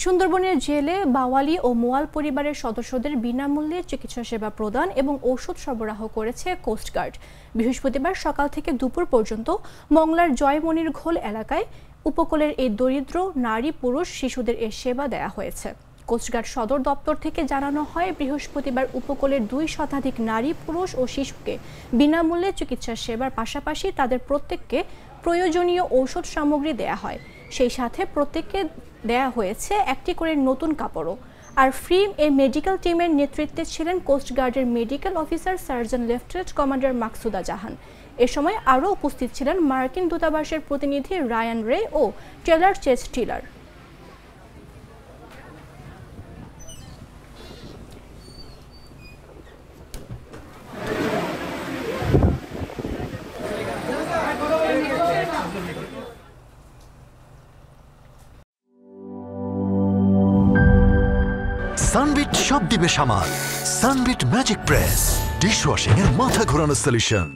সুন্দরবনের জেলে বাওয়ালি ও মোয়াল পরিবারের সদস্যদের বিনামূল্যে চিকিৎসা সেবা প্রদান এবং ঔষধ সরবরাহ করেছে কোস্টগার্ড। বৃহস্পতিবার সকাল থেকে দুপুর পর্যন্ত মংলার জয়মনির ঘোল এলাকায় উপকূলের এই দরিদ্র নারী পুরুষ শিশুদের এ সেবা দেয়া হয়েছে। কোস্টগার্ড সদর দপ্তর থেকে জানানো হয়, বৃহস্পতিবার উপকূলের 2 শতাধিক নারী পুরুষ ও শিশুকে বিনামূল্যে চিকিৎসা সেবার পাশাপাশি তাদের প্রত্যেককে প্রয়োজনীয় ঔষধ সামগ্রী দেয়া হয়। সেই সাথে প্রত্যেককে দেয়া হয়েছে একটি করে নতুন কাপড়ও। আর ফ্রি মেডিকেল টিমের নেতৃত্বে ছিলেন কোস্টগার্ডের medical officer surgeon lieutenant commander Maksuda Jahan. এ সময় আরও উপস্থিত ছিলেন মার্কিন দূতাবাসের প্রতিনিধি রায়ান রে ও টেলর চেস টিলার। সানবিট সব দিবে সামাল। সানবিট ম্যাজিক প্রেস ডিশওয়াশিং এর মাথা ঘোরানো সলিউশন।